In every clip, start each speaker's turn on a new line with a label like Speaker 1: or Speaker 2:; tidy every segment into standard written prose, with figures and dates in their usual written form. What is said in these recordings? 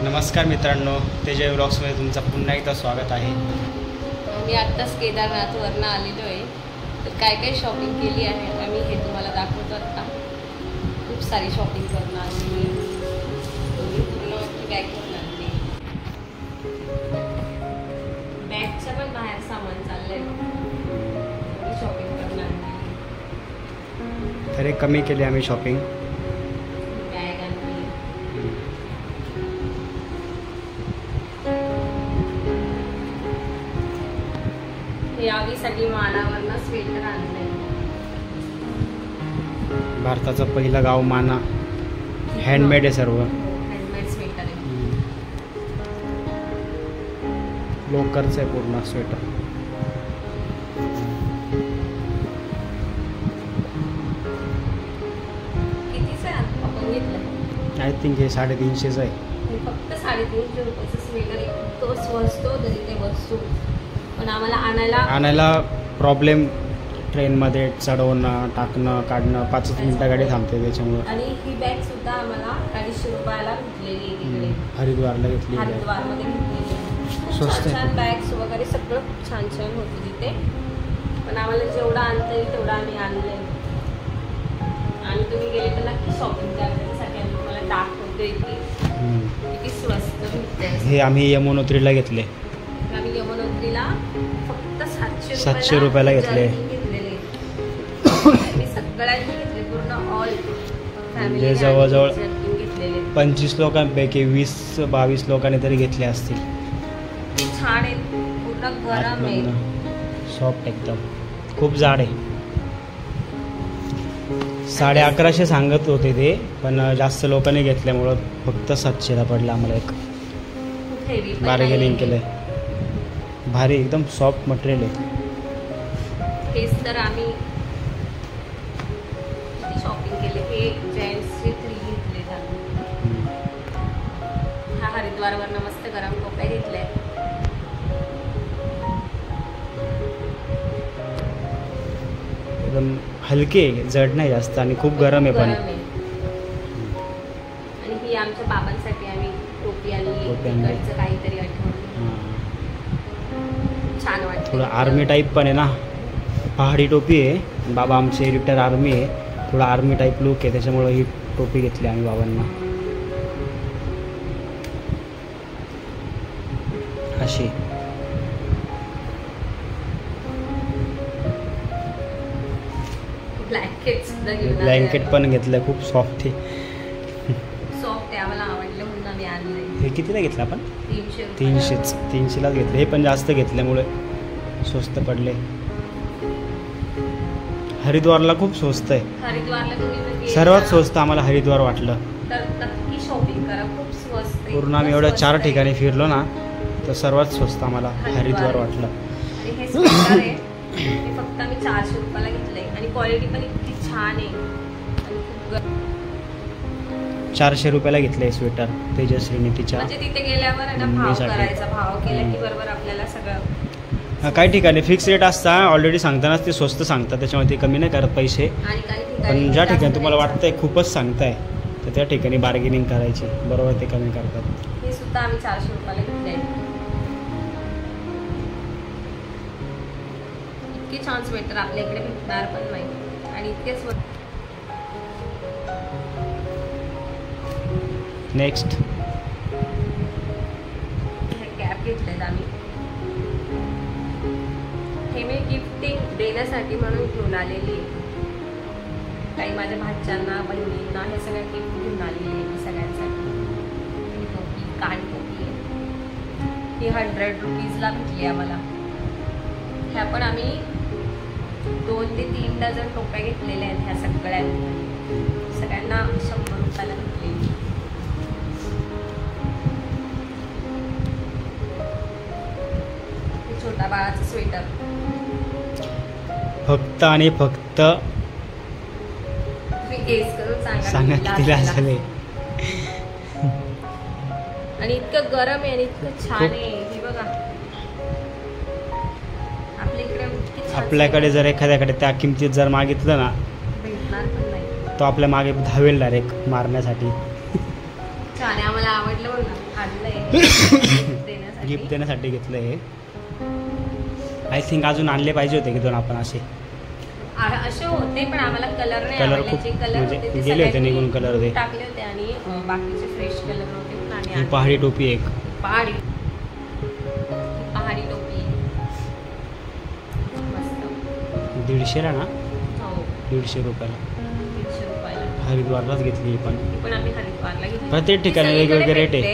Speaker 1: नमस्कार मित्रांनो, तेजय व्लॉग्समध्ये तुमचं पुन्हा एकदा स्वागत आहे.
Speaker 2: मी आत्ताच केदारनाथवरनं आलेलो आहे. तर काय काय शॉपिंग केली आहे आम्ही हे तुम्हाला दाखवतो. आत्ता खूप सारी शॉपिंग करून आलेली आहे. बॅग करून आणली. बॅगचं पण बाहेर सामान चाललंय. शॉपिंग करून आणली.
Speaker 1: तरी कमी केली आम्ही शॉपिंग.
Speaker 2: बॅग आणली. यावीसाठी मानावरनं स्वेटर आणलंय.
Speaker 1: भारताचं पहिलं गाव माना. हँडमेड आहे सर्व.
Speaker 2: हँडमेड स्वेटर आहे.
Speaker 1: लोकरचं आहे पूर्ण स्वेटर.
Speaker 2: कितीच आहे आपण घेतलं?
Speaker 1: आय थिंक हे 350 आहे.
Speaker 2: फक्त 350 रुपयाचं स्वेटर आहे. तो स्वस्त तरी ते वस्तू पण आम्हाला आणायला प्रॉब्लेम. ट्रेनमध्ये चढवणं, टाकणं, काढणं 5 मिनिटं गाडी थांबते त्याच्यामुळं. आणि ही बॅग सुद्धा आम्हाला 250 रुपयाला घेतलेली आहे तिकडे.
Speaker 1: हरिद्वारला घेतली.
Speaker 2: हरिद्वारमध्ये घेतलेली.
Speaker 1: स्वस्त आहे.
Speaker 2: छान बॅग्स वगैरे सगळं खूप छान छान होतं तिथे. पण आम्हाला जेवढं आणता येईल तेवढं आम्ही आणलंय. आणि तुम्ही गेले तर नक्की शॉपिंग करण्यासाठी आम्ही तुम्हाला दाखवतोय की किती स्वस्त भेटते.
Speaker 1: हे आम्ही यमुनोत्रीला घेतले.
Speaker 2: आम्ही यमुनोत्रीला फक्त
Speaker 1: 700 रुपयाला घेतले.
Speaker 2: मी सगळ्यांनी घेतले. पूर्ण ऑल
Speaker 1: म्हणजे जवळजवळ 25 लोकांपैकी 20-22 लोकांनी तरी घेतले असतील.
Speaker 2: छान आहे. पूर्ण गरम आहे.
Speaker 1: सॉफ्ट एकदम. खूप जाड आहे. 1150 सांगत होते ते, पण जास्त लोकांनी घेतल्यामुळं फक्त 700ला पडलं आम्हाला. एक बार्गेनिंग केलंय. भारी एकदम सॉफ्ट मटेरियल आहे.
Speaker 2: हेच तर आम्ही किती शॉपिंग केले. हे जेंट्सचे 3 घेतले. हा हरिद्वारवरनं मस्त गरम कपडे घेतले.
Speaker 1: एकदम हलके, जड नाही जास्त आणि खूप गरम आहे पण.
Speaker 2: आणि ही आमच्या बाबांसाठी आम्ही टोपी आणली. तिकडचं काहीतरी आठवण. छान वाटतं.
Speaker 1: थोडं आर्मी टाईप पण आहे ना. पहाडी टोपी आहे. बाबा आमचे रिटायर आर्मी आहे. थोडा आर्मी टाईप लुक आहे, त्याच्यामुळं ही टोपी घेतली आम्ही बाबांना. अशी ब्लँकेट पण घेतलं. खूप सॉफ्ट आहे.
Speaker 2: सॉफ्ट आहे. आम्हाला आवडलं म्हणून आम्ही आणलंय.
Speaker 1: हे कितीला घेतलं आपण?
Speaker 2: 300.
Speaker 1: 300लाच घेतलं. हे पण जास्त घेतल्यामुळे स्वस्त पडले. हरिद्वारला खूप स्वस्त आहे.
Speaker 2: हरिद्वारला तुम्ही
Speaker 1: सर्वात स्वस्त आम्हाला हरिद्वार वाटलं.
Speaker 2: तर नक्की शॉपिंग करा. खूप स्वस्त आहे.
Speaker 1: पूर्ण आम्ही एवढ्या 4 ठिकाणी फिरलो ना, तर सर्वात स्वस्त आम्हाला हरिद्वार वाटलं.
Speaker 2: आणि हे स्वेटर आहे. हे फक्त आम्ही 400 रुपयाला घेतलंय. आणि क्वालिटी पण इतकी छान आहे. आणि खूप
Speaker 1: 400 रुपयाला घेतलंय स्वेटर तेजस्वीने तिच्या.
Speaker 2: म्हणजे तिथे गेल्यावर आहे ना भाव करायचा. भाव केला की बरोबर आपल्याला सगळं.
Speaker 1: काही ठिकाणी फिक्स रेट असता. ऑलरेडी सांगतानाच ते स्वस्त सांगतात, त्याच्यामुळे ते कमी नाही करत पैसे.
Speaker 2: आणि काही
Speaker 1: पण ज्या ठिकाणी तुम्हाला वाटतंय खूपच सांगताय तर त्या ठिकाणी बार्गेनिंग करायची. बरोबर ते कमी करतात.
Speaker 2: हे सुद्धा आम्ही 400 रुपयाला घेतले. इतके छान स्वेटर आपल्या इकडे भेटणार पण नाही. आणि इतके
Speaker 1: नेक्स्ट
Speaker 2: हे कॅप घेतलेत आम्ही. हे मी गिफ्टिंग देण्यासाठी म्हणून घेऊन आलेली आहे. काही माझ्या भाच्यांना, बहिणींना हे सगळ्या गिफ्ट घेऊन आलेली आहे सगळ्यांसाठी. टोपी, कानटोपी ही 100 रुपीजला भेटली आम्हाला. ह्या पण आम्ही 2 ते 3 डझन टोप्या घेतलेल्या आहेत. ह्या सगळ्यांना 100 रुपयाला घेतलेली. छोटा बाळाचं स्वेटर
Speaker 1: फक्त आणि फक्त
Speaker 2: गेस करून
Speaker 1: सांगा कितीला असेल.
Speaker 2: आणि इतकं गरम आहे आणि इतकं छान आहे. हे बघा
Speaker 1: आपल्याकडे जर एखाद्याकडे त्या किमतीत जर मागितलं ना,
Speaker 2: भेटणार पण नाही.
Speaker 1: तो आपल्या मागे धावेल डायरेक्ट मारण्यासाठी.
Speaker 2: छान आहे. आम्हाला आवडलं बघा.
Speaker 1: गिफ्ट देण्यासाठी घेतलं हे. आय थिंक अजून आणले पाहिजे होते की दोन आपण असे
Speaker 2: होते, पण आम्हाला कलर नाही
Speaker 1: कलर
Speaker 2: आवडले.
Speaker 1: खूप
Speaker 2: जे कलर
Speaker 1: म्हणजे
Speaker 2: होते ते
Speaker 1: गेले होते
Speaker 2: सगळ्यांनी
Speaker 1: निघून कलर ते.
Speaker 2: टाकले होते आणि बाकीचे फ्रेश कलर होते पण आम्ही
Speaker 1: ही
Speaker 2: आणले.
Speaker 1: पहाडी टोपी एक
Speaker 2: पहाडी टोपी मस्त.
Speaker 1: 150ला ना,
Speaker 2: हो
Speaker 1: 150 रुपयाला.
Speaker 2: 300 रुपयाला.
Speaker 1: हरिद्वारलाच घेतली ही पण.
Speaker 2: ती पण आम्ही हरिद्वारला घेतली.
Speaker 1: प्रत्येक ठिकाणी वेगवेगळे रेट आहे.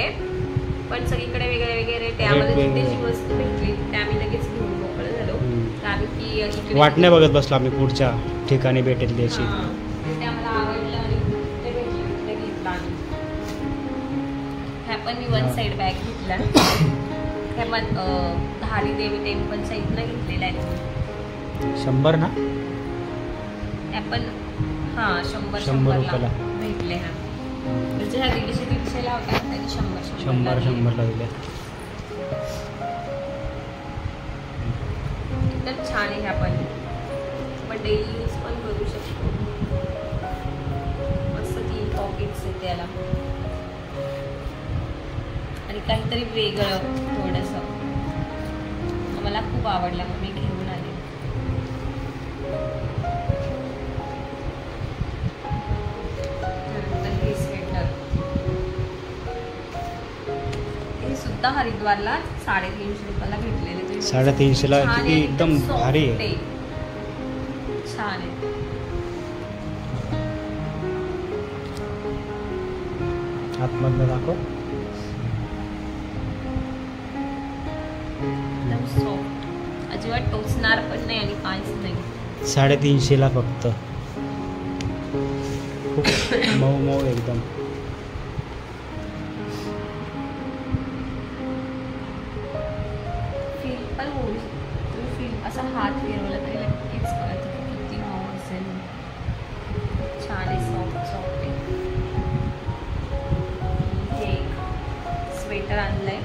Speaker 2: पण सगळीकडे वेगळे वेगळे रेट आहे.
Speaker 1: रेट
Speaker 2: आम्हाला
Speaker 1: वेगळे.
Speaker 2: जिथे जी वस्तू भेटली ते आम्ही लगेच घेऊन मोकळं झालो. तर आम्ही ती इकडे
Speaker 1: वाट नाही बघत बसलो आम्ही पुढच्या ठिकाणी भेटेल त्याची.
Speaker 2: हां. ते आम्हाला आवडलं आणि ते भेटले ते घेतलं आम्ही. ह्या पण मी वन साईड बॅग घेतला. ह्या पण धारी देवी टेम्पलच्या इथनं घेतलेल्या आहेत.
Speaker 1: 100 ना,
Speaker 2: ह्या पण हां 100
Speaker 1: रुपयाला
Speaker 2: भेटले. ह्या म्हणजे ह्या 150-150ला होत्या, त्यांनी 100
Speaker 1: ला दिल्या.
Speaker 2: एकदम छान आहे. ह्या पण डेली यूज पण करू शकतो. मस्त 3 पॉकेट्स आहेत त्याला आणि काहीतरी वेगळं थोडंसं मला खूप आवडलं मग मी घेऊन आले. त्यानंतर हे स्वेटर, हे सुद्धा हरिद्वारला 350 रुपयाला भेटलेले.
Speaker 1: 350ला
Speaker 2: छान
Speaker 1: किती
Speaker 2: आहे,
Speaker 1: एकदम
Speaker 2: soft
Speaker 1: भारी आहे.
Speaker 2: छान आहे.
Speaker 1: आतमधनं दाखव.
Speaker 2: एकदम सॉफ्ट, अजिबात टोचणार पण नाही आणि काहीच नाही.
Speaker 1: 350ला फक्त. खूप मऊ मऊ एकदम.
Speaker 2: फील पण होऊ तुम्ही फील असा हात फिरवला तरी नक्कीच कळत की किती मऊ असेल. छान आहे, सॉफ्ट सॉफ्ट आहे. हे एक स्वेटर आणलंय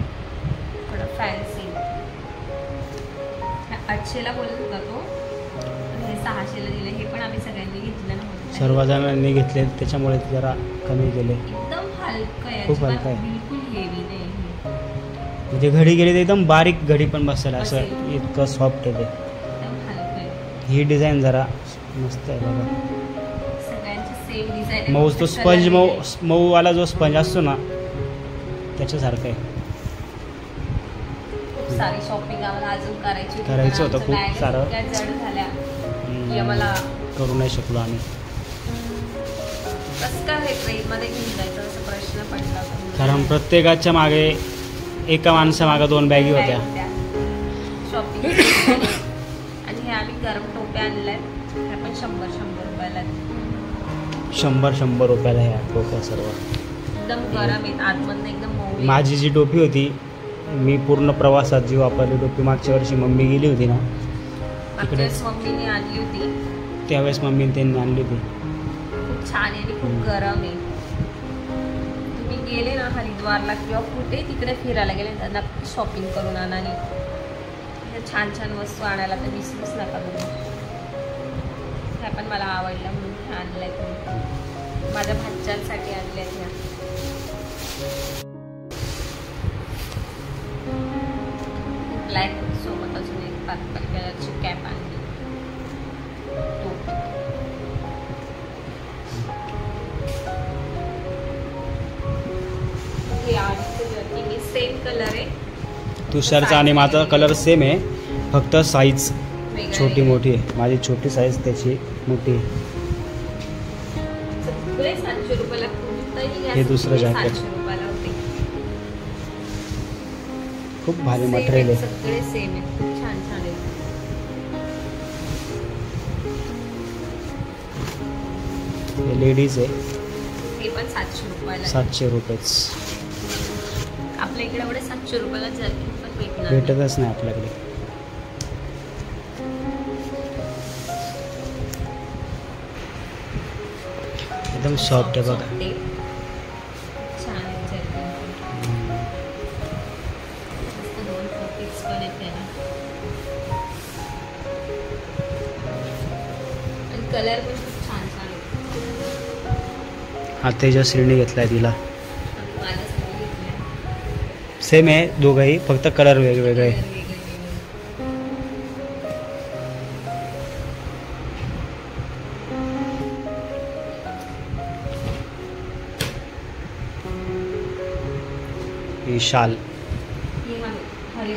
Speaker 2: थोडं फॅन्सी. 800ला बोलत होता तो, हे 600ला दिले. हे पण आम्ही सगळ्यांनी घेतलं ना,
Speaker 1: सर्वजणांनी घेतले त्याच्यामुळे जरा कमी केले.
Speaker 2: एकदम हलकं आहे,
Speaker 1: खूप
Speaker 2: अजिबात
Speaker 1: हलकं आहे.
Speaker 2: बिलकुल हेवी नाही.
Speaker 1: म्हणजे घडी गेली तर एकदम बारीक घडी पण बसेल असं
Speaker 2: बसेल.
Speaker 1: इतकं सॉफ्ट आहे ते.
Speaker 2: एकदम हलकं आहे.
Speaker 1: ही डिझाईन जरा मस्त आहे बघा.
Speaker 2: सगळ्यांची सेम डिझाईन.
Speaker 1: मऊ तो स्पंज मऊ वाला जो स्पंज असतो ना त्याच्यासारखं आहे.
Speaker 2: खूप सारी शॉपिंग आम्हाला अजून करायची
Speaker 1: करायचं होतं खूप
Speaker 2: बॅग
Speaker 1: सारं.
Speaker 2: इतक्या जड झाल्या की आम्हाला
Speaker 1: करू नाही शकलो आम्ही.
Speaker 2: कसं काय हे ट्रेनमध्ये घेऊन जायचं असा प्रश्न पडला होता.
Speaker 1: कारण प्रत्येकाच्या मागे एका माणसामागे 2 बॅगी होत्या.
Speaker 2: शॉपिंग आणि हे आम्ही गरम टोप्या आणल्या. ह्या पण 100 रुपयाला.
Speaker 1: 100 रुपयाला ह्या टोप्या सर्व.
Speaker 2: एकदम गरम आहेत, आतमधनं एकदम मऊ आहे.
Speaker 1: माझी जी टोपी होती, मी पूर्ण प्रवासात जी वापरली टोपी, मागच्या वर्षी मम्मी गेली होती ना
Speaker 2: मागच्या वेळेस मम्मीने आणली होती,
Speaker 1: त्यावेळेस मम्मीने त्यांनी आणली होती.
Speaker 2: खूप छान आहे आणि खूप गरम आहे. तुम्ही गेले ना हरिद्वारला किंवा कुठे तिकडे फिरायला गेले तर नक्की शॉपिंग करून आणा आणि छान छान वस्तू आणायला तर विसरूच नका तुम्ही. ह्या पण मला आवडल्या म्हणून ह्या आणल्या आहेत. माझ्या भाच्यांसाठी आणल्या ह्या. ब्लॅक सोबत अजून एक पर्पल कलरची कॅप आणली. सेम कलर आहे.
Speaker 1: तुषारचा आणि माझा कलर सेम आहे, फक्त साईज छोटी मोठी आहे. माझी छोटी साईज, त्याची मोठी.
Speaker 2: सगळे 700 रुपयाला.
Speaker 1: हे दुसरं जॅकेट
Speaker 2: 700 रुपयाला होते.
Speaker 1: खूप भारी मटेरियल आहे.
Speaker 2: सगळे सेम आहेत, खूप छान छान आहेत.
Speaker 1: हे लेडीज आहे.
Speaker 2: हे पण 700 रुपयाला.
Speaker 1: 700 रुपयेच.
Speaker 2: आपल्या इकडे एवढे 700 रुपयाला जॅकेट पण भेटणार
Speaker 1: भेटतच नाही आपल्याकडे. एकदम सॉफ्ट आहे बघा.
Speaker 2: छान आहे जॅकेट. मस्त 2 पॉकेट्स पण आहेत त्याला आणि कलर पण खूप छान छान आहे.
Speaker 1: हा तेजश्रीने घेतलाय तिला.
Speaker 2: माझ्यासाठी घेतलाय.
Speaker 1: सेम आहे दोघंही, फक्त कलर वेगवेगळे. ही शाल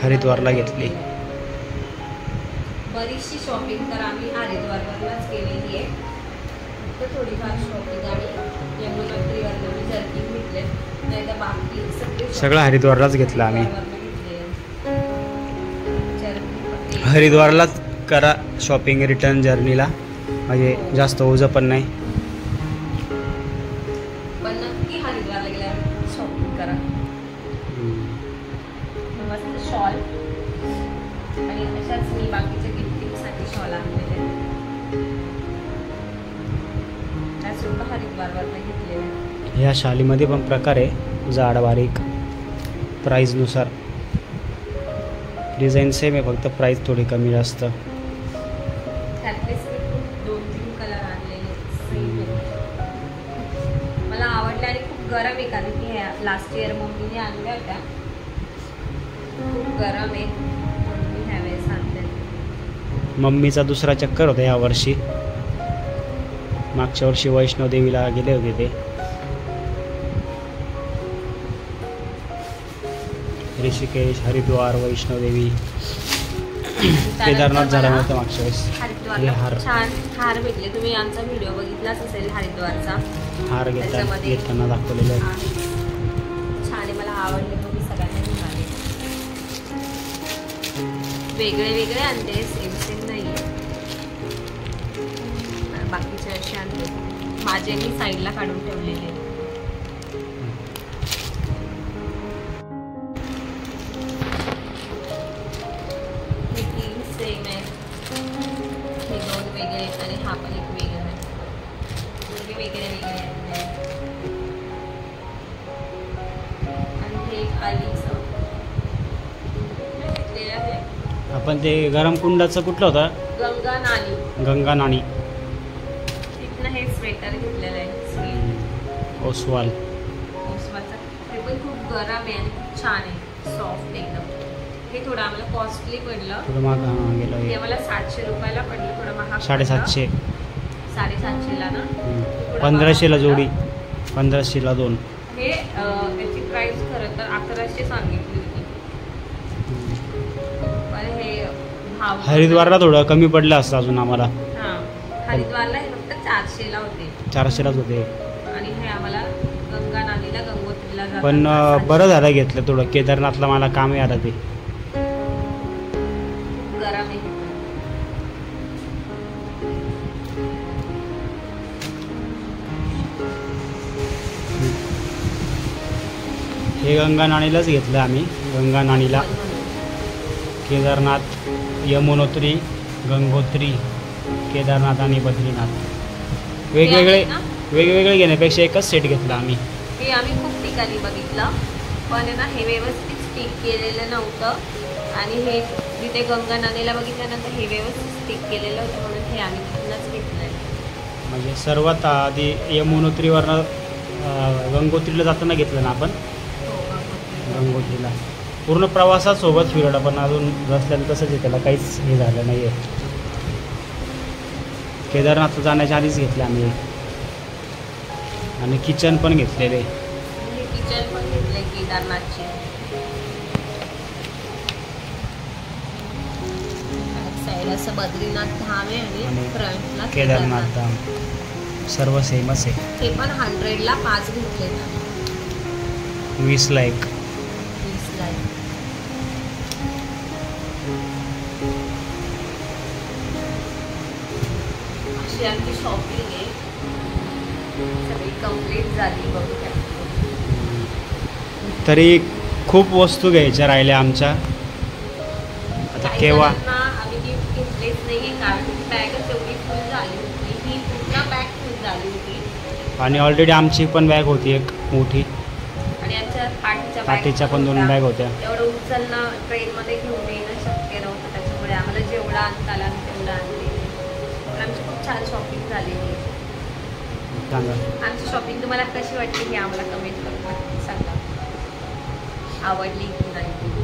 Speaker 1: हरिद्वारला घेतली.
Speaker 2: बरीचशी शॉपिंग तर आम्ही हरिद्वारवरच केलेली आहे. फक्त थोडीफार शॉपिंग आणि यमुनोत्रीवरनं मी जर्किंग घेतले, नाही तर बाकी
Speaker 1: सगळं हरिद्वारलाच घेतलं आम्ही. हरिद्वारलाच करा शॉपिंग रिटर्न जर्नीला, म्हणजे जास्त ओझं पण नाही.
Speaker 2: पण नक्की हरिद्वारला गेल्यावर शॉपिंग करा. मस्त शॉल आणि अशाच मी बाकीच्या गिफ्टिंगसाठी शॉल आणलेले, त्यासुद्धा हरिद्वारवरनं घेतलेले.
Speaker 1: ह्या शालीमध्ये पण प्रकार आहे, जाड बारीक, प्राईजनुसार. डिझाईन सेम आहे, फक्त प्राईस थोडी कमी जास्त.
Speaker 2: त्यातलेच मी 2-3 कलर आणलेले सेम आहे. मला आवडले आणि खूप गरम आहे, कारण की ह्या लास्ट इयर मम्मीने आणल्या होत्या. खूप गरम आहे म्हणून मी ह्यावेळेस आणले.
Speaker 1: मम्मीचा दुसरा चक्कर होता या वर्षी. मागच्या वर्षी वैष्णोदेवीला गेले होते ते. ऋषिकेश, हरिद्वार, वैष्णोदेवी, केदारनाथ झाला नव्हतं मागच्या वेळेस.
Speaker 2: हरिद्वारला छान हार भेटले. तुम्ही आमचा व्हिडिओ बघितलाच असेल हरिद्वारचा.
Speaker 1: हार घेताना दाखवलेलं आहे.
Speaker 2: छान आहे, मला आवडले. तुम्ही सगळ्यांना मिळाले. वेगळे वेगळे आणते, सेम सेम नाही आहे. बाकीचे असे आणते, माझे मी साईडला काढून ठेवलेले. सेम आहे, हे 2 वेगळे आहेत आणि हा पण एक वेगळा आहे. दोन्ही वेगळे वेगळे आहेत. आणि हे एक आईचं घेतलेलं आहे.
Speaker 1: आपण ते गरम कुंडाचं कुठलं होतं? गंगा नाणी.
Speaker 2: तिथनं हे स्वेटर घेतलेलं आहे, स्वेट
Speaker 1: ओसवाल.
Speaker 2: ओसवालचं. ते पण खूप गरम आहे आणि खूप छान आहे, सॉफ्ट एकदम. हे थोडं आम्हाला कॉस्टली पडलं.
Speaker 1: थोडं महाग गेलं.
Speaker 2: हे मला 700 रुपयाला पडलं, थोडं महाग.
Speaker 1: 750.
Speaker 2: 750ला ना.
Speaker 1: 1500ला जोडी, 1500ला 2.
Speaker 2: हे त्याची प्राइस खरं तर 1100 सांगितली होती, पण हे भाव
Speaker 1: हरिद्वारला थोडं कमी पडलं असतं अजून आम्हाला.
Speaker 2: हां, हरिद्वारला हे फक्त 400ला होते.
Speaker 1: 400लाच होते.
Speaker 2: आणि हे आम्हाला गंगा नदीला, गंगोत्रीला जाताना
Speaker 1: पण बरं झालं घेतलं थोडं. केदारनाथला मला कामही आलं ते.
Speaker 2: गरम आहे.
Speaker 1: हे गंगा नाणीलाच घेतलं आम्ही. गंगा नाणीला केदारनाथ, यमुनोत्री, गंगोत्री, केदारनाथ आणि बद्रीनाथ वेगवेगळे घेण्यापेक्षा एकच सेट घेतला आम्ही.
Speaker 2: हे आम्ही खूप ठिकाणी बघितलं, पण आहे ना हे व्यवस्थित स्टिक केलेलं नव्हतं. आणि हे जिथे गंगा नदीला बघितल्यानंतर हे व्यवस्थित स्टिक केलेलं होतं, म्हणून हे आम्ही तिथूनच घेतलं.
Speaker 1: म्हणजे सर्वात आधी यमुनोत्रीवरनं गंगोत्रीला जाताना घेतलं ना आपण. गंगोत्रीला पूर्ण प्रवासात सोबत फिरवलं, पण अजून रस्त्याला तसंच आहे, त्याला काहीच हे झालं नाही आहे. केदारनाथला जाण्याच्या आधीच घेतले आम्ही. आणि किचन पण घेतलेले.
Speaker 2: किचन पण घेतले केदारनाथचे. साईड असं बद्रीनाथ धाम आहे आणि फ्रंटला
Speaker 1: केदारनाथ धाम. सर्व सेमच आहे.
Speaker 2: ते पण 100ला 5 घेतले,
Speaker 1: 20ला 1.
Speaker 2: 20ला 1. अशी आमची शॉपिंग आहे, सगळी कंप्लीट झाली. बघू शकतो
Speaker 1: तरी खूप वस्तू घ्यायच्या राहिल्या आमच्या. आता केव्हा
Speaker 2: आम्ही गिफ्ट घेतलेच नाही, कारण ती बॅगच एवढी फुल झाली होती. ही पूर्ण बॅग फुल झाली होती.
Speaker 1: आणि ऑलरेडी आमची पण बॅग होती एक मोठी,
Speaker 2: आणि आमच्या
Speaker 1: पाठीच्या पण 2 बॅग होत्या.
Speaker 2: एवढं उचलणं ट्रेनमध्ये घेऊन येणं शक्य नव्हतं, त्याच्यामुळे आम्हाला जेवढं आणता आलं तेवढं आणले. पण आमची खूप छान शॉपिंग झालेली. आमची शॉपिंग तुम्हाला कशी वाटली हे आम्हाला कमेंट करून सांगा. आवडली की नाही.